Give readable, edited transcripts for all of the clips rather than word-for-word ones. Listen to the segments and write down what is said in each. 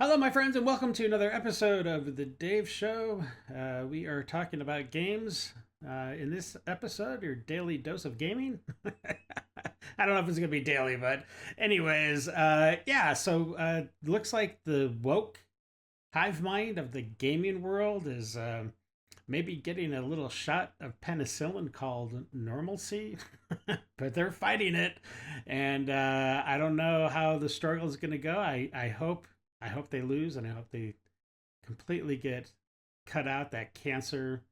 Hello, my friends, and welcome to another episode of The Dave Show. We are talking about games. In this episode, your daily dose of gaming. I don't know if it's going to be daily, but anyways, looks like the woke hive mind of the gaming world is maybe getting a little shot of penicillin called normalcy, but they're fighting it. And I don't know how the struggle is going to go. I hope they lose, and I hope they completely get cut out. That cancer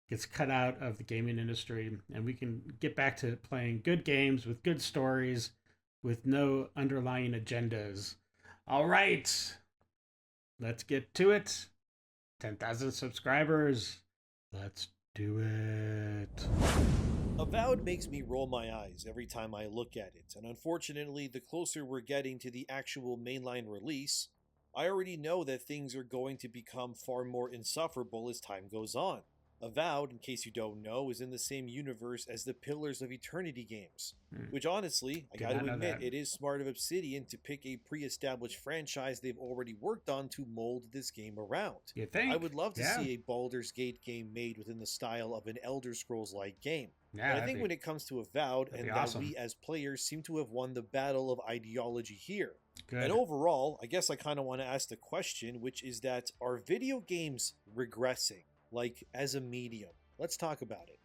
gets cut out of the gaming industry, and we can get back to playing good games with good stories, with no underlying agendas. All right, let's get to it. 10,000 subscribers. Let's do it. Avowed makes me roll my eyes every time I look at it, and unfortunately, the closer we're getting to the actual mainline release, I already know that things are going to become far more insufferable as time goes on. Avowed, in case you don't know, is in the same universe as the Pillars of Eternity games, which honestly, I gotta admit, it is smart of Obsidian to pick a pre-established franchise they've already worked on to mold this game around. You think? I would love to see a Baldur's Gate game made within the style of an Elder Scrolls-like game. Yeah, but I think when it comes to Avowed, and awesome. that we as players seem to have won the battle of ideology here. Good. And overall, I guess I kind of want to ask the question, which is that, are video games regressing, like as a medium? Let's talk about it.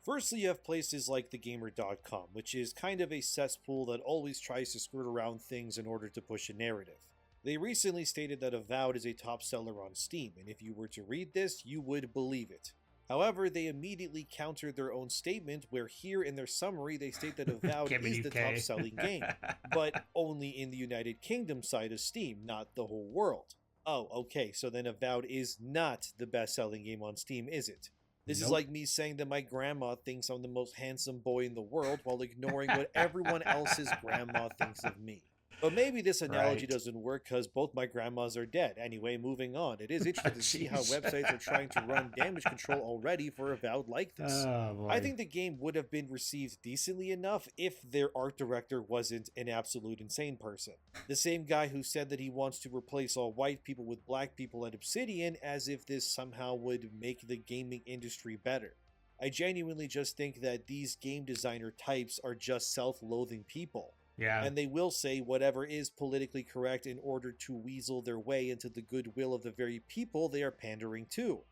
Firstly, you have places like thegamer.com, which is kind of a cesspool that always tries to skirt around things in order to push a narrative. They recently stated that Avowed is a top seller on Steam, and if you were to read this, you would believe it. However, they immediately countered their own statement, where here in their summary they state that Avowed is the top-selling game, but only in the United Kingdom side of Steam, not the whole world. Oh, okay, so then Avowed is not the best-selling game on Steam, is it? This is like me saying that my grandma thinks I'm the most handsome boy in the world while ignoring what everyone else's grandma thinks of me. But maybe this analogy doesn't work because both my grandmas are dead. Anyway, moving on. It is interesting to see how websites are trying to run damage control already for Avowed like this. I think the game would have been received decently enough if their art director wasn't an absolute insane person. The same guy who said that he wants to replace all white people with black people at Obsidian, as if this somehow would make the gaming industry better. I genuinely just think that these game designer types are just self-loathing people. Yeah. And they will say whatever is politically correct in order to weasel their way into the goodwill of the very people they are pandering to.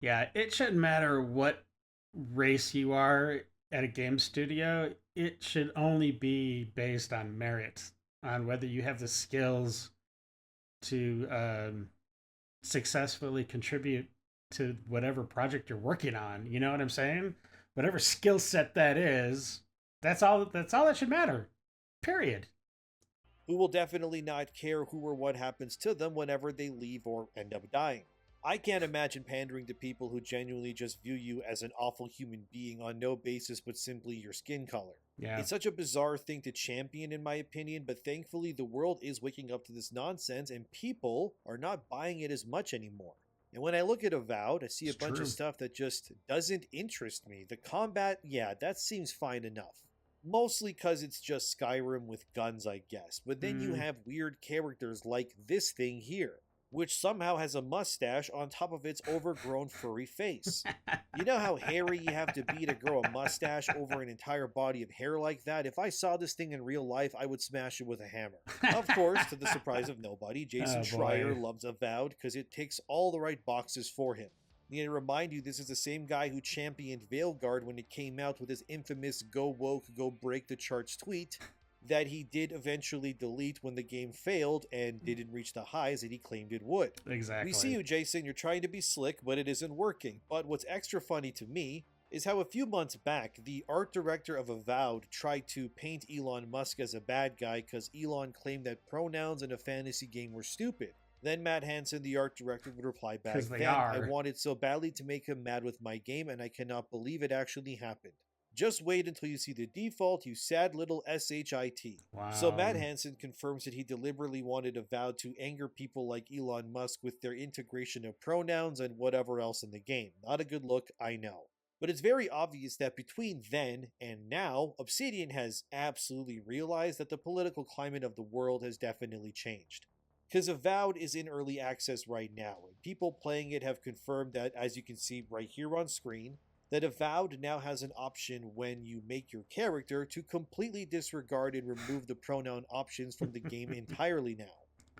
Yeah, it shouldn't matter what race you are at a game studio. It should only be based on merit, on whether you have the skills to successfully contribute to whatever project you're working on. You know what I'm saying? Whatever skill set that is, that's all that should matter. Period. Who will definitely not care who or what happens to them whenever they leave or end up dying. I can't imagine pandering to people who genuinely just view you as an awful human being on no basis but simply your skin color. Yeah. It's such a bizarre thing to champion in my opinion, but thankfully the world is waking up to this nonsense and people are not buying it as much anymore. And when I look at Avowed, I see a bunch of stuff that just doesn't interest me. The combat, yeah, that seems fine enough. Mostly because it's just Skyrim with guns, I guess. But then you have weird characters like this thing here, which somehow has a mustache on top of its overgrown furry face. You know how hairy you have to be to grow a mustache over an entire body of hair like that? If I saw this thing in real life, I would smash it with a hammer. Of course, to the surprise of nobody, Jason Schreier loves Avowed because it ticks all the right boxes for him. I need to remind you, this is the same guy who championed Veilguard when it came out with his infamous "Go Woke, Go Break the Charts" tweet that he did eventually delete when the game failed and didn't reach the highs that he claimed it would. Exactly. We see you, Jason. You're trying to be slick, but it isn't working. But what's extra funny to me is how a few months back, the art director of Avowed tried to paint Elon Musk as a bad guy because Elon claimed that pronouns in a fantasy game were stupid. Then Matt Hansen, the art director, would reply back, "Then I wanted so badly to make him mad with my game, and I cannot believe it actually happened. Just wait until you see the default, you sad little shit." Wow. So Matt Hansen confirms that he deliberately wanted Avowed to anger people like Elon Musk with their integration of pronouns and whatever else in the game. Not a good look, I know. But it's very obvious that between then and now, Obsidian has absolutely realized that the political climate of the world has definitely changed. Because Avowed is in early access right now, and people playing it have confirmed that, as you can see right here on screen, that Avowed now has an option when you make your character to completely disregard and remove the pronoun options from the game entirely now.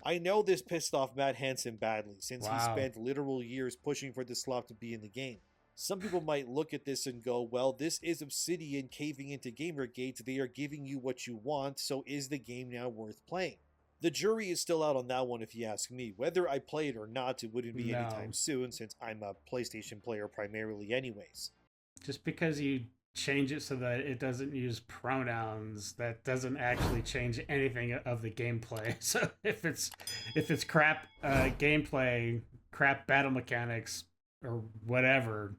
I know this pissed off Matt Hansen badly, since he Wow. spent literal years pushing for this slot to be in the game. Some people might look at this and go, well, this is Obsidian caving into Gamergate, they are giving you what you want, so is the game now worth playing? The jury is still out on that one if you ask me. Whether I play it or not, it wouldn't be No. anytime soon, since I'm a PlayStation player primarily anyways. Just because you change it so that it doesn't use pronouns, that doesn't actually change anything of the gameplay. So if it's crap gameplay, crap battle mechanics, or whatever,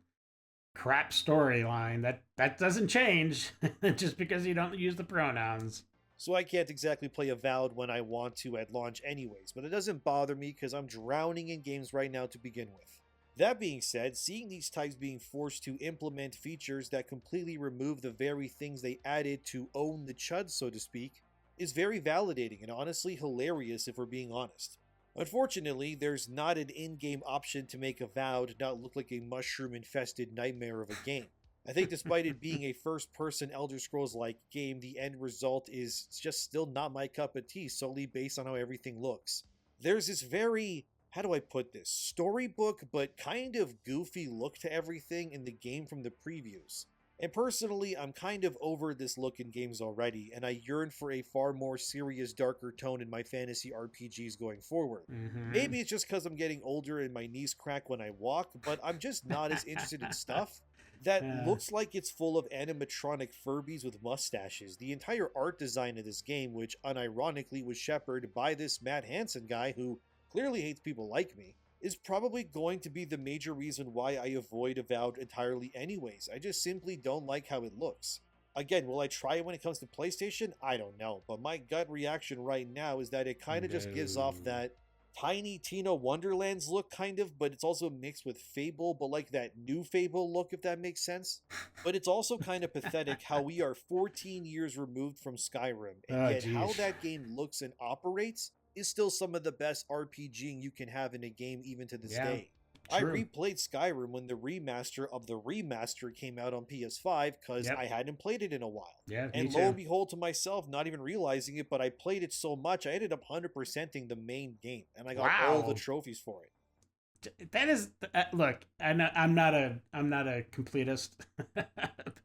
crap storyline, that doesn't change just because you don't use the pronouns. So I can't exactly play Avowed when I want to at launch anyways, but it doesn't bother me because I'm drowning in games right now to begin with. That being said, seeing these types being forced to implement features that completely remove the very things they added to own the chud, so to speak, is very validating and honestly hilarious if we're being honest. Unfortunately, there's not an in-game option to make Avowed not look like a mushroom-infested nightmare of a game. I think despite it being a first-person Elder Scrolls-like game, the end result is just still not my cup of tea solely based on how everything looks. There's this very, how do I put this, storybook but kind of goofy look to everything in the game from the previews. And personally, I'm kind of over this look in games already, and I yearn for a far more serious, darker tone in my fantasy RPGs going forward. Maybe it's just because I'm getting older and my knees crack when I walk, but I'm just not as interested in stuff that looks like it's full of animatronic Furbies with mustaches. The entire art design of this game, which unironically was shepherded by this Matt Hansen guy who clearly hates people like me, is probably going to be the major reason why I avoid Avowed entirely anyways. I just simply don't like how it looks. Again, will I try it when it comes to PlayStation? I don't know, but my gut reaction right now is that it kind of just gives off that Tiny Tina Wonderlands look kind of, but it's also mixed with Fable, but like that new Fable look, if that makes sense. But it's also kind of pathetic how we are 14 years removed from Skyrim, and yet how that game looks and operates is still some of the best RPGing you can have in a game even to this day. True. I replayed Skyrim when the remaster of the remaster came out on PS5 because I hadn't played it in a while. And lo and behold to myself, not even realizing it, but I played it so much, I ended up 100%ing the main game, and I got all the trophies for it. That is, look, I'm not a completist, but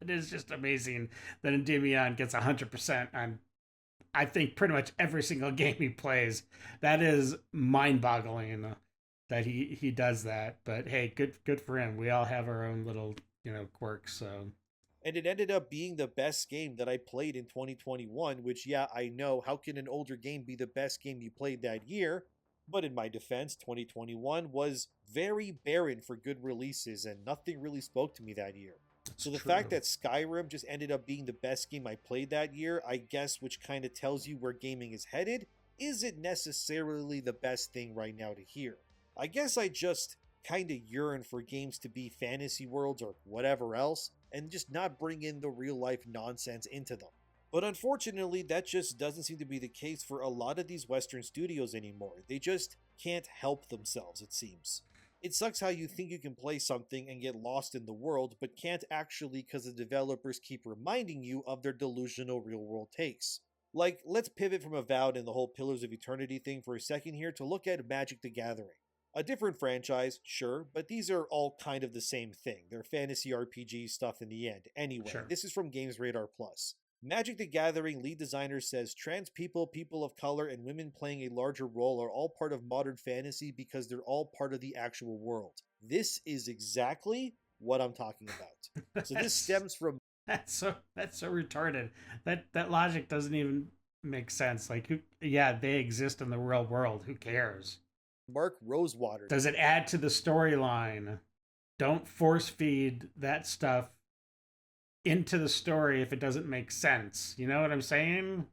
it's just amazing that Endymion gets 100% on, I think, pretty much every single game he plays. That is mind-boggling that he does that. But hey, good for him. We all have our own little, quirks, so. And it ended up being the best game that I played in 2021, which, yeah, I know, how can an older game be the best game you played that year? But in my defense, 2021 was very barren for good releases, and nothing really spoke to me that year. So the fact that Skyrim just ended up being the best game I played that year, I guess, which kind of tells you where gaming is headed, isn't necessarily the best thing right now to hear. I guess I just kind of yearn for games to be fantasy worlds or whatever else, and just not bring in the real life nonsense into them. But unfortunately, that just doesn't seem to be the case for a lot of these Western studios anymore. They just can't help themselves, it seems. It sucks how you think you can play something and get lost in the world, but can't actually because the developers keep reminding you of their delusional real-world takes. Like, let's pivot from Avowed and the whole Pillars of Eternity thing for a second here to look at Magic the Gathering. A different franchise, sure, but these are all kind of the same thing. They're fantasy RPG stuff in the end. Anyway, This is from Games Radar Plus. Magic the Gathering lead designer says trans people, people of color, and women playing a larger role are all part of modern fantasy because they're all part of the actual world. This is exactly what I'm talking about. So this stems from... That's so retarded. That logic doesn't even make sense. Like, they exist in the real world. Who cares? Mark Rosewater. Does it add to the storyline? Don't force feed that stuff into the story if it doesn't make sense. You know what I'm saying?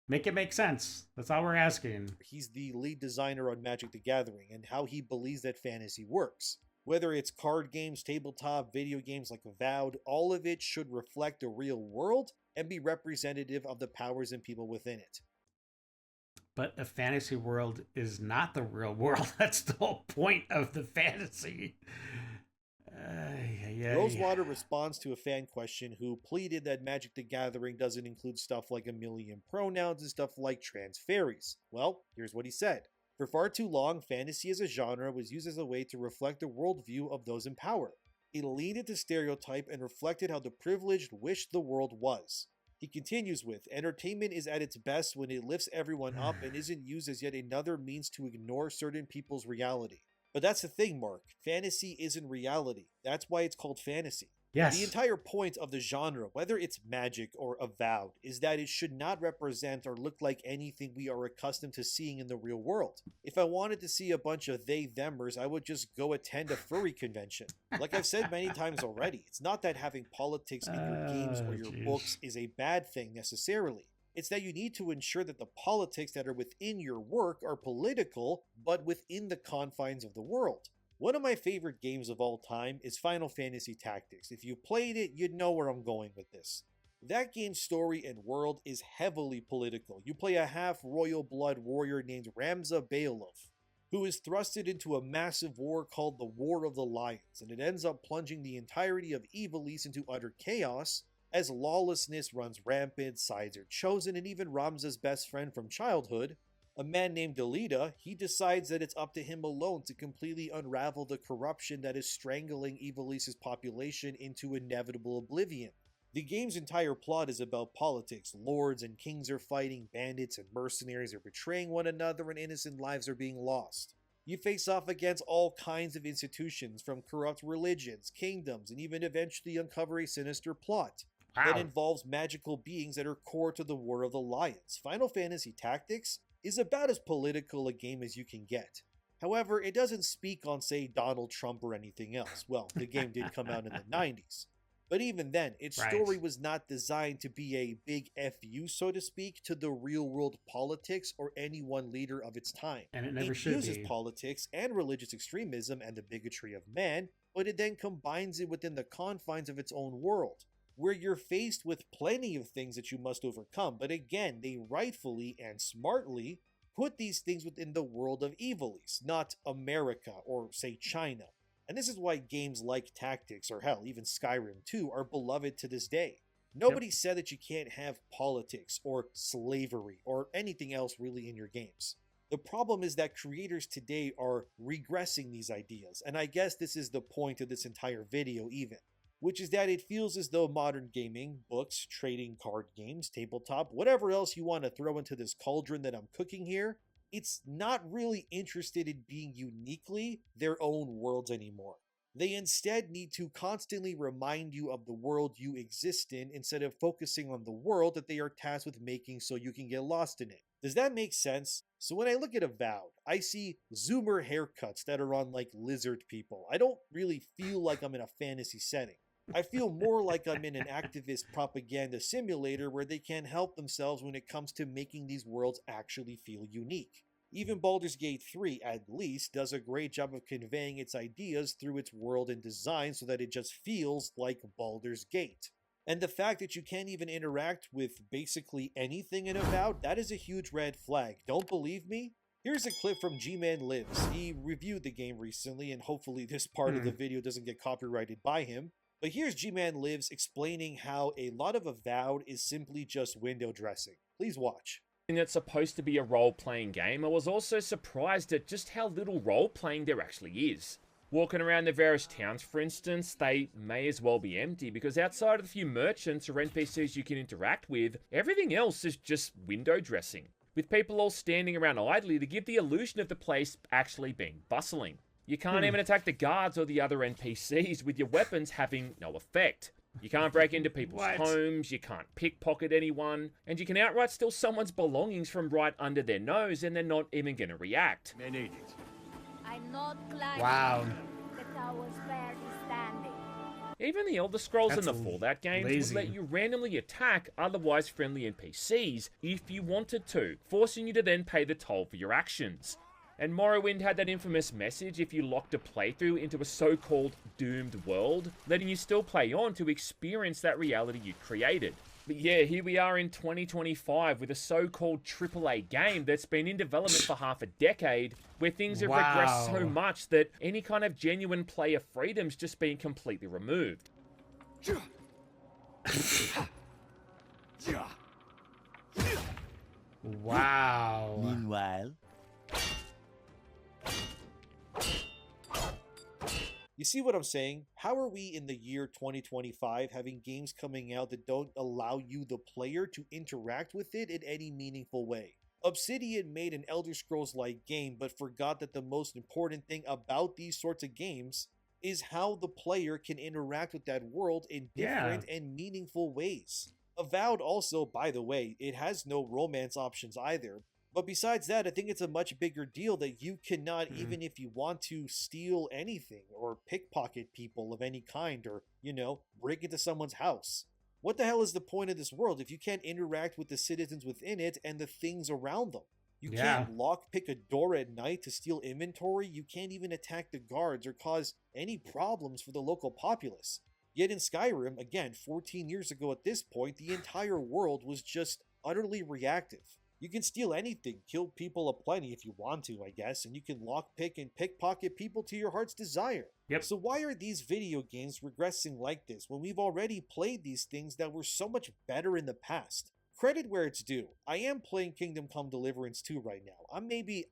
Make it make sense. That's all we're asking. He's the lead designer on Magic the Gathering and how he believes that fantasy works. Whether it's card games, tabletop, video games like Avowed, all of it should reflect the real world and be representative of the powers and people within it. But a fantasy world is not the real world. That's the whole point of the fantasy. Rosewater responds to a fan question who pleaded that Magic the Gathering doesn't include stuff like a million pronouns and stuff like trans fairies. Well, here's what he said. For far too long, fantasy as a genre was used as a way to reflect the worldview of those in power. It leaned into stereotype and reflected how the privileged wished the world was. He continues with, entertainment is at its best when it lifts everyone up and isn't used as yet another means to ignore certain people's reality. But that's the thing, Mark. Fantasy isn't reality. That's why it's called fantasy. Yes. The entire point of the genre, whether it's Magic or Avowed, is that it should not represent or look like anything we are accustomed to seeing in the real world. If I wanted to see a bunch of they-themers, I would just go attend a furry convention. Like I've said many times already, it's not that having politics in your games or your books is a bad thing necessarily. It's that you need to ensure that the politics that are within your work are political, but within the confines of the world. One of my favorite games of all time is Final Fantasy Tactics. If you played it, you'd know where I'm going with this. That game's story and world is heavily political. You play a half-royal blood warrior named Ramza Beowulf, who is thrusted into a massive war called the War of the Lions, and it ends up plunging the entirety of Ivalice into utter chaos, as lawlessness runs rampant, sides are chosen, and even Ramza's best friend from childhood, a man named Delita, he decides that it's up to him alone to completely unravel the corruption that is strangling Ivalice's population into inevitable oblivion. The game's entire plot is about politics. Lords and kings are fighting, bandits and mercenaries are betraying one another, and innocent lives are being lost. You face off against all kinds of institutions, from corrupt religions, kingdoms, and even eventually uncover a sinister plot that involves magical beings that are core to the War of the Lions. Final Fantasy Tactics is about as political a game as you can get. However, it doesn't speak on, say, Donald Trump or anything else. Well, the game did come out in the 90s. But even then, its story was not designed to be a big FU, so to speak, to the real-world politics or any one leader of its time. And it never should be. It uses politics and religious extremism and the bigotry of man, but it then combines it within the confines of its own world, where you're faced with plenty of things that you must overcome. But again, they rightfully and smartly put these things within the world of Ivalice, not America or, say, China. And this is why games like Tactics, or hell, even Skyrim 2, are beloved to this day. Nobody said that you can't have politics or slavery or anything else really in your games. The problem is that creators today are regressing these ideas, and I guess this is the point of this entire video even, which is that it feels as though modern gaming, books, trading card games, tabletop, whatever else you want to throw into this cauldron that I'm cooking here, it's not really interested in being uniquely their own worlds anymore. They instead need to constantly remind you of the world you exist in instead of focusing on the world that they are tasked with making so you can get lost in it. Does that make sense? So when I look at Avowed, I see zoomer haircuts that are on like lizard people. I don't really feel like I'm in a fantasy setting. I feel more like I'm in an activist propaganda simulator where they can't help themselves when it comes to making these worlds actually feel unique. Even Baldur's Gate 3, at least, does a great job of conveying its ideas through its world and design so that it just feels like Baldur's Gate. And the fact that you can't even interact with basically anything in Avowed, that is a huge red flag. Don't believe me? Here's a clip from G-Man Lives. He reviewed the game recently, and hopefully this part of the video doesn't get copyrighted by him. But here's G-Man Lives explaining how a lot of Avowed is simply just window dressing. Please watch. That's supposed to be a role-playing game, I was also surprised at just how little role-playing there actually is. Walking around the various towns, for instance, they may as well be empty because outside of the few merchants or NPCs you can interact with, everything else is just window dressing, with people all standing around idly to give the illusion of the place actually being bustling. You can't even attack the guards or the other NPCs with your weapons having no effect. You can't break into people's homes, you can't pickpocket anyone, and you can outright steal someone's belongings from right under their nose and they're not even going to react. I'm not climbing. Wow. The tower's barely standing. Even the Elder Scrolls That's and the Fallout games lazy. would let you randomly attack otherwise friendly NPCs if you wanted to, forcing you to then pay the toll for your actions. And Morrowind had that infamous message if you locked a playthrough into a so-called doomed world, letting you still play on to experience that reality you created. But yeah, here we are in 2025 with a so-called AAA game that's been in development for half a decade, where things have regressed so much that any kind of genuine player freedom's just been completely removed. Wow. Meanwhile, You see what I'm saying? How are we in the year 2025 having games coming out that don't allow you, the player, to interact with it in any meaningful way? Obsidian made an Elder Scrolls-like game, but forgot that the most important thing about these sorts of games is how the player can interact with that world in different and meaningful ways. Avowed also, by the way, it has no romance options either. But besides that, I think it's a much bigger deal that you cannot, even if you want to, steal anything or pickpocket people of any kind or, break into someone's house. What the hell is the point of this world if you can't interact with the citizens within it and the things around them? You can't lockpick a door at night to steal inventory, you can't even attack the guards or cause any problems for the local populace. Yet in Skyrim, again, 14 years ago at this point, the entire world was just utterly reactive. You can steal anything, kill people aplenty if you want to, I guess, and you can lockpick and pickpocket people to your heart's desire. Yep. So why are these video games regressing like this when we've already played these things that were so much better in the past? Credit where it's due. I am playing Kingdom Come Deliverance 2 right now. I'm maybe,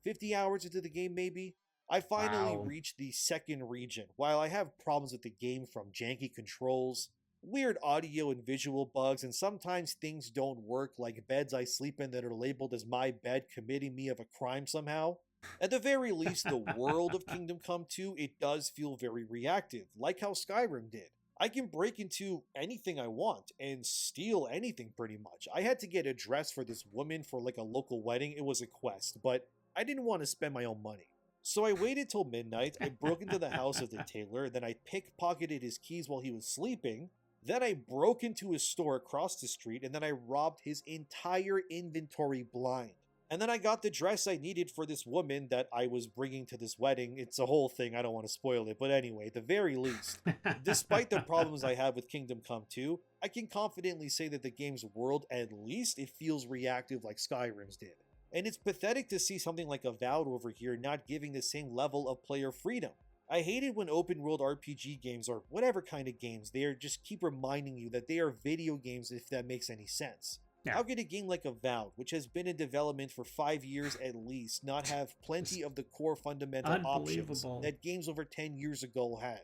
50 hours into the game maybe? I finally reached the second region. While I have problems with the game from janky controls, weird audio and visual bugs, and sometimes things don't work, like beds I sleep in that are labeled as my bed committing me of a crime somehow. At the very least, the world of Kingdom Come 2, it does feel very reactive, like how Skyrim did. I can break into anything I want and steal anything pretty much. I had to get a dress for this woman for like a local wedding. It was a quest, but I didn't want to spend my own money. So I waited till midnight, I broke into the house of the tailor, then I pickpocketed his keys while he was sleeping. Then I broke into his store across the street, and then I robbed his entire inventory blind. And then I got the dress I needed for this woman that I was bringing to this wedding. It's a whole thing, I don't want to spoil it, but anyway, at the very least, despite the problems I have with Kingdom Come 2, I can confidently say that the game's world, at least, it feels reactive like Skyrim's did. And it's pathetic to see something like Avowed over here not giving the same level of player freedom. I hate it when open world RPG games, or whatever kind of games, they just keep reminding you that they are video games, if that makes any sense. Yeah. How could a game like Avowed, which has been in development for 5 years at least, not have plenty of the core fundamental options that games over 10 years ago had?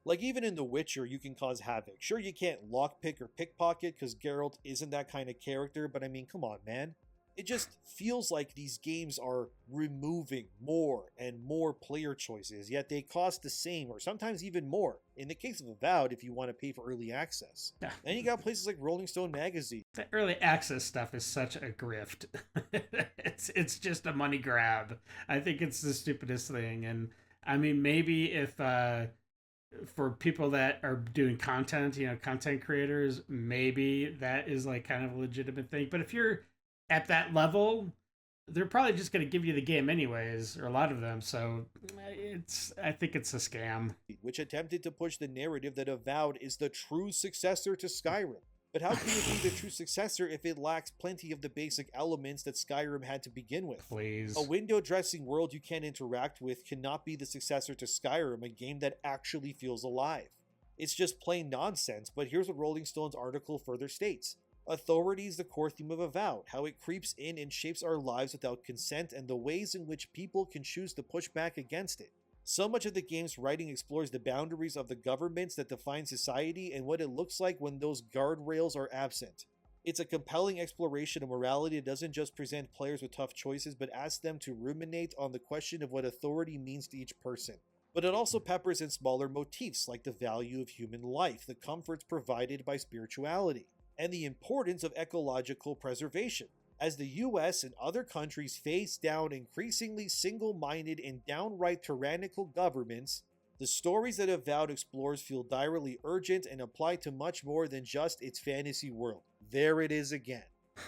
Like even in The Witcher, you can cause havoc. Sure, you can't lockpick or pickpocket because Geralt isn't that kind of character, but I mean, come on, man. It just feels like these games are removing more and more player choices, yet they cost the same or sometimes even more. In the case of Avowed, if you want to pay for early access. Yeah. Then you got places like Rolling Stone magazine. The early access stuff is such a grift. it's just a money grab. I think it's the stupidest thing. And I mean, maybe if for people that are doing content, content creators, maybe that is like kind of a legitimate thing. But if you're at that level, they're probably just going to give you the game anyways, or a lot of them. So I think it's a scam. Which attempted to push the narrative that Avowed is the true successor to Skyrim. But how can it be the true successor if it lacks plenty of the basic elements that Skyrim had to begin with? Please. A window dressing world you can't interact with cannot be the successor to Skyrim, a game that actually feels alive. It's just plain nonsense, but here's what Rolling Stone's article further states. Authority is the core theme of Avowed, how it creeps in and shapes our lives without consent and the ways in which people can choose to push back against it. So much of the game's writing explores the boundaries of the governments that define society and what it looks like when those guardrails are absent. It's a compelling exploration of morality that doesn't just present players with tough choices, but asks them to ruminate on the question of what authority means to each person. But it also peppers in smaller motifs like the value of human life, the comforts provided by spirituality, and the importance of ecological preservation. As the US and other countries face down increasingly single-minded and downright tyrannical governments, the stories that Avowed explores feel direly urgent and apply to much more than just its fantasy world. There it is again.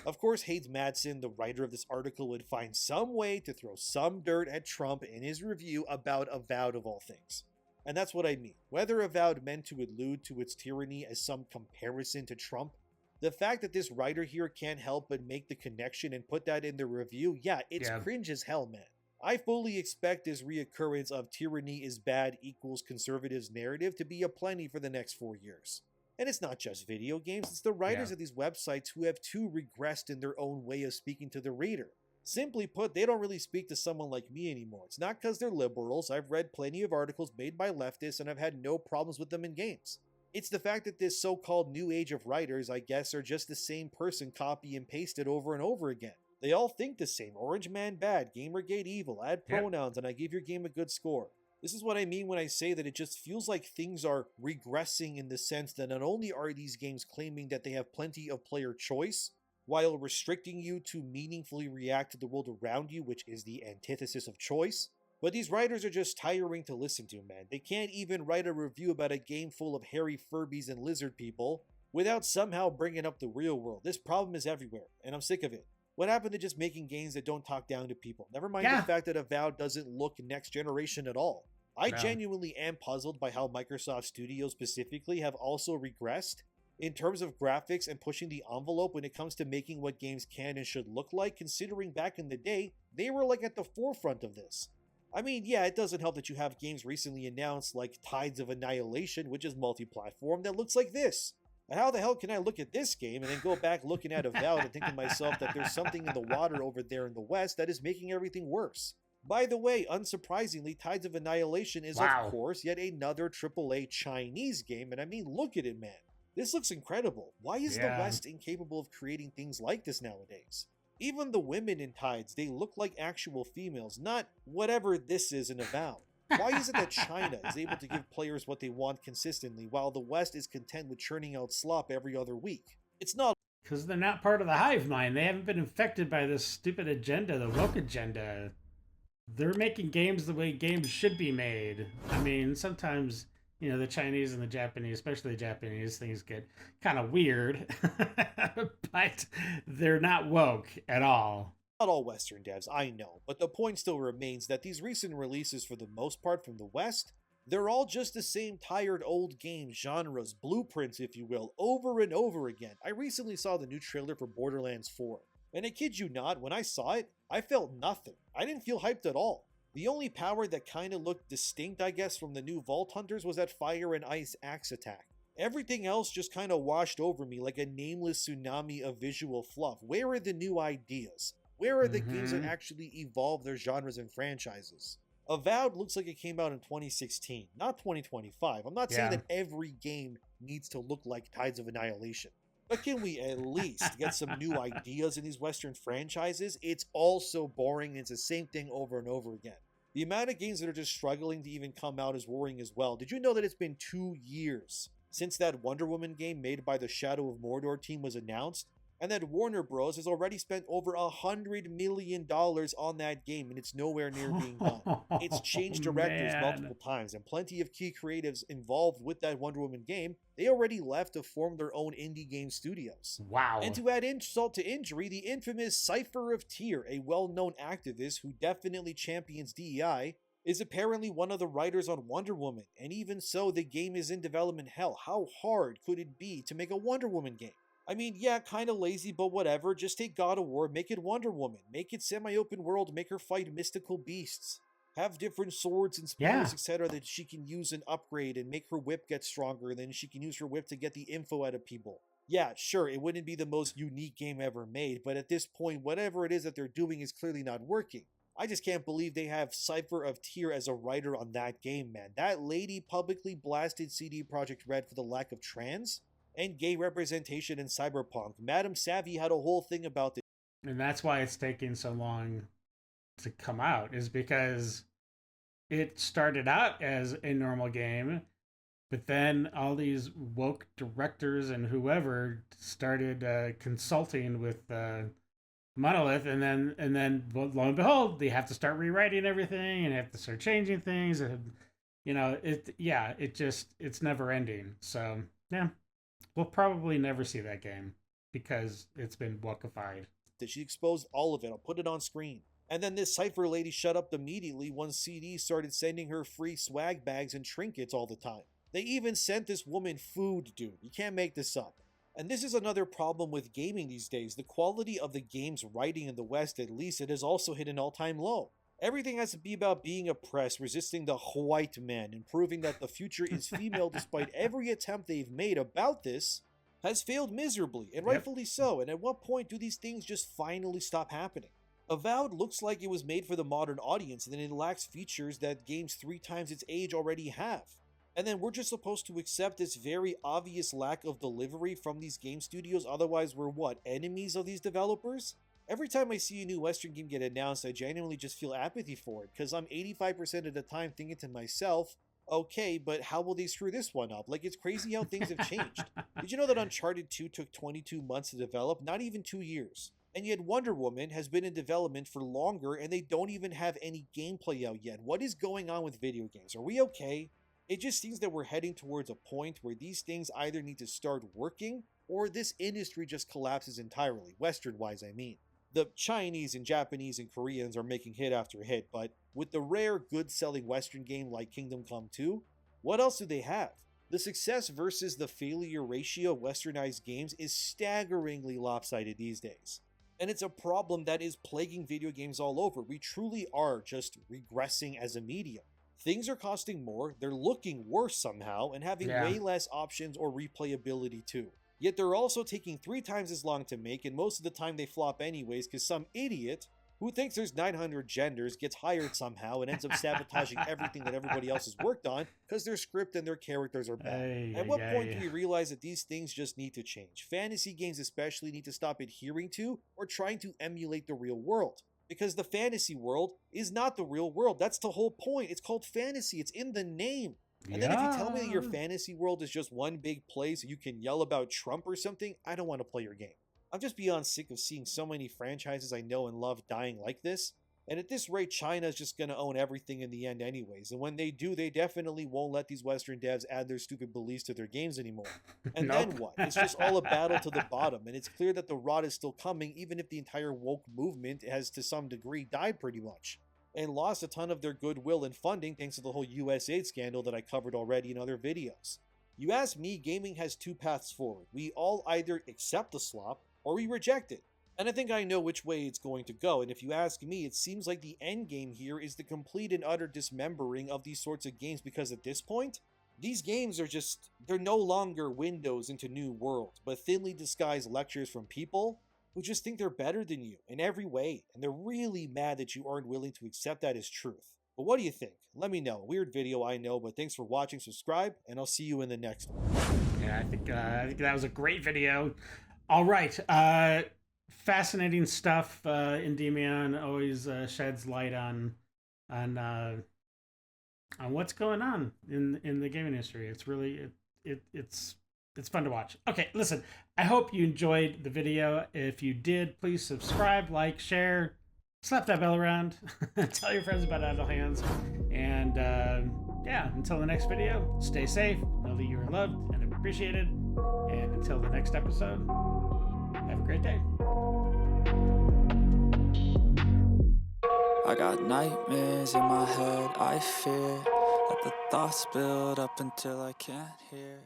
Of course, Hayes Madsen, the writer of this article, would find some way to throw some dirt at Trump in his review about Avowed of all things. And that's what I mean. Whether Avowed meant to allude to its tyranny as some comparison to Trump, The fact that this writer here can't help but make the connection and put that in the review, yeah, it's cringe as hell, man. I fully expect this reoccurrence of tyranny is bad equals conservatives narrative to be aplenty for the next 4 years. And it's not just video games, it's the writers of these websites who have too regressed in their own way of speaking to the reader. Simply put, they don't really speak to someone like me anymore. It's not because they're liberals. I've read plenty of articles made by leftists and I've had no problems with them in games. It's the fact that this so-called new age of writers, I guess, are just the same person copy and pasted over and over again. They all think the same. Orange man bad, GamerGate evil, add pronouns, and I give your game a good score. This is what I mean when I say that it just feels like things are regressing in the sense that not only are these games claiming that they have plenty of player choice, while restricting you to meaningfully react to the world around you, which is the antithesis of choice, but these writers are just tiring to listen to, man. They can't even write a review about a game full of hairy Furbies and lizard people without somehow bringing up the real world. This problem is everywhere, and I'm sick of it. What happened to just making games that don't talk down to people? Never mind the fact that Avowed doesn't look next generation at all. I genuinely am puzzled by how Microsoft Studios specifically have also regressed in terms of graphics and pushing the envelope when it comes to making what games can and should look like, considering back in the day, they were like at the forefront of this. I mean, yeah, it doesn't help that you have games recently announced like Tides of Annihilation, which is multi-platform, that looks like this. How the hell can I look at this game and then go back looking at Avowed and think to myself that there's something in the water over there in the West that is making everything worse? By the way, unsurprisingly, Tides of Annihilation is, of course, yet another AAA Chinese game, and I mean, look at it, man. This looks incredible. Why is the West incapable of creating things like this nowadays? Even the women in Tides, they look like actual females, not whatever this is in Avowed. Why is it that China is able to give players what they want consistently, while the West is content with churning out slop every other week? It's not... Because they're not part of the hive mind. They haven't been infected by this stupid agenda, the woke agenda. They're making games the way games should be made. I mean, sometimes, you know, the Chinese and the Japanese, especially the Japanese, things get kind of weird. But they're not woke at all. Not all Western devs, I know, but the point still remains that these recent releases, for the most part from the West, they're all just the same tired old game genres, blueprints if you will, over and over again. I recently saw the new trailer for Borderlands 4, and I kid you not, when I saw it, I felt nothing. I didn't feel hyped at all. The only power that kinda looked distinct, I guess, from the new Vault Hunters was that fire and ice axe attack. Everything else just kinda washed over me like a nameless tsunami of visual fluff. Where are the new ideas? Where are the games that actually evolve their genres and franchises? Avowed looks like it came out in 2016, not 2025. I'm not saying that every game needs to look like Tides of Annihilation. But can we at least get some new ideas in these Western franchises? It's all so boring, and it's the same thing over and over again. The amount of games that are just struggling to even come out is worrying as well. Did you know that it's been 2 years since that Wonder Woman game made by the Shadow of Mordor team was announced? And that Warner Bros. Has already spent over $100 million on that game, and it's nowhere near being done. It's changed directors multiple times, and plenty of key creatives involved with that Wonder Woman game, they already left to form their own indie game studios. Wow. And to add insult to injury, the infamous Cypher of Tyr, a well-known activist who definitely champions DEI, is apparently one of the writers on Wonder Woman, and even so, the game is in development hell. How hard could it be to make a Wonder Woman game? I mean, yeah, kinda lazy, but whatever. Just take God of War, make it Wonder Woman. Make it semi-open world, make her fight mystical beasts. Have different swords and spears, etc. that she can use and upgrade, and make her whip get stronger, then she can use her whip to get the info out of people. Yeah, sure, it wouldn't be the most unique game ever made, but at this point, whatever it is that they're doing is clearly not working. I just can't believe they have Cypher of Tyr as a writer on that game, man. That lady publicly blasted CD Projekt Red for the lack of trans and gay representation in Cyberpunk. Madame Savvy had a whole thing about this. And that's why it's taking so long to come out, is because it started out as a normal game, but then all these woke directors and whoever started consulting with Monolith, and then lo and behold, they have to start rewriting everything and have to start changing things, and you know, it's never ending. So yeah. We'll probably never see that game because it's been wokeified. She exposed all of it. I'll put it on screen. And then this Cypher lady shut up immediately once CD started sending her free swag bags and trinkets all the time. They even sent this woman food, dude. You can't make this up. And this is another problem with gaming these days. The quality of the games writing in the West, at least, it has also hit an all-time low. Everything has to be about being oppressed, resisting the white man, and proving that the future is female despite every attempt they've made about this has failed miserably, and rightfully so. And at what point do these things just finally stop happening? Avowed looks like it was made for the modern audience, and then it lacks features that games 3 times its age already have. And then we're just supposed to accept this very obvious lack of delivery from these game studios, otherwise we're what, enemies of these developers? Every time I see a new Western game get announced, I genuinely just feel apathy for it, because I'm 85% of the time thinking to myself, okay, but how will they screw this one up? Like, it's crazy how things have changed. Did you know that Uncharted 2 took 22 months to develop? Not even 2 years. And yet Wonder Woman has been in development for longer, and they don't even have any gameplay out yet. What is going on with video games? Are we okay? It just seems that we're heading towards a point where these things either need to start working, or this industry just collapses entirely, Western-wise I mean. The Chinese and Japanese and Koreans are making hit after hit, but with the rare good-selling Western game like Kingdom Come 2, what else do they have? The success versus the failure ratio of Westernized games is staggeringly lopsided these days. And it's a problem that is plaguing video games all over. We truly are just regressing as a medium. Things are costing more, they're looking worse somehow, and having way less options or replayability too. Yet they're also taking 3 times as long to make, and most of the time they flop anyways because some idiot who thinks there's 900 genders gets hired somehow and ends up sabotaging everything that everybody else has worked on because their script and their characters are bad. At what point do we realize that these things just need to change? Fantasy games especially need to stop adhering to or trying to emulate the real world. Because the fantasy world is not the real world. That's the whole point. It's called fantasy. It's in the name. And then if you tell me that your fantasy world is just one big place you can yell about Trump or something, I don't want to play your game. I'm just beyond sick of seeing so many franchises I know and love dying like this. And at this rate, China's just going to own everything in the end anyways. And when they do, they definitely won't let these Western devs add their stupid beliefs to their games anymore. And then what? It's just all a battle to the bottom. And it's clear that the rot is still coming, even if the entire woke movement has to some degree died pretty much. And lost a ton of their goodwill and funding thanks to the whole USAID scandal that I covered already in other videos. You ask me, gaming has 2 paths forward. We all either accept the slop, or we reject it. And I think I know which way it's going to go, and if you ask me, it seems like the end game here is the complete and utter dismembering of these sorts of games, because at this point, these games are just, they're no longer windows into new worlds, but thinly disguised lectures from people who just think they're better than you in every way, and they're really mad that you aren't willing to accept that as truth. But what do you think? Let me know. Weird video, I know, but thanks for watching, subscribe, and I'll see you in the next one. Yeah, I think that was a great video. All right, fascinating stuff. Endymion always sheds light on what's going on in the gaming industry. It's really it's fun to watch. Okay, listen, I hope you enjoyed the video. If you did, please subscribe, like, share, slap that bell around, tell your friends about Idle Hands, and yeah, until the next video, stay safe, know that you are loved and appreciated, and until the next episode, have a great day. I got nightmares in my head, I fear that the thoughts build up until I can't hear.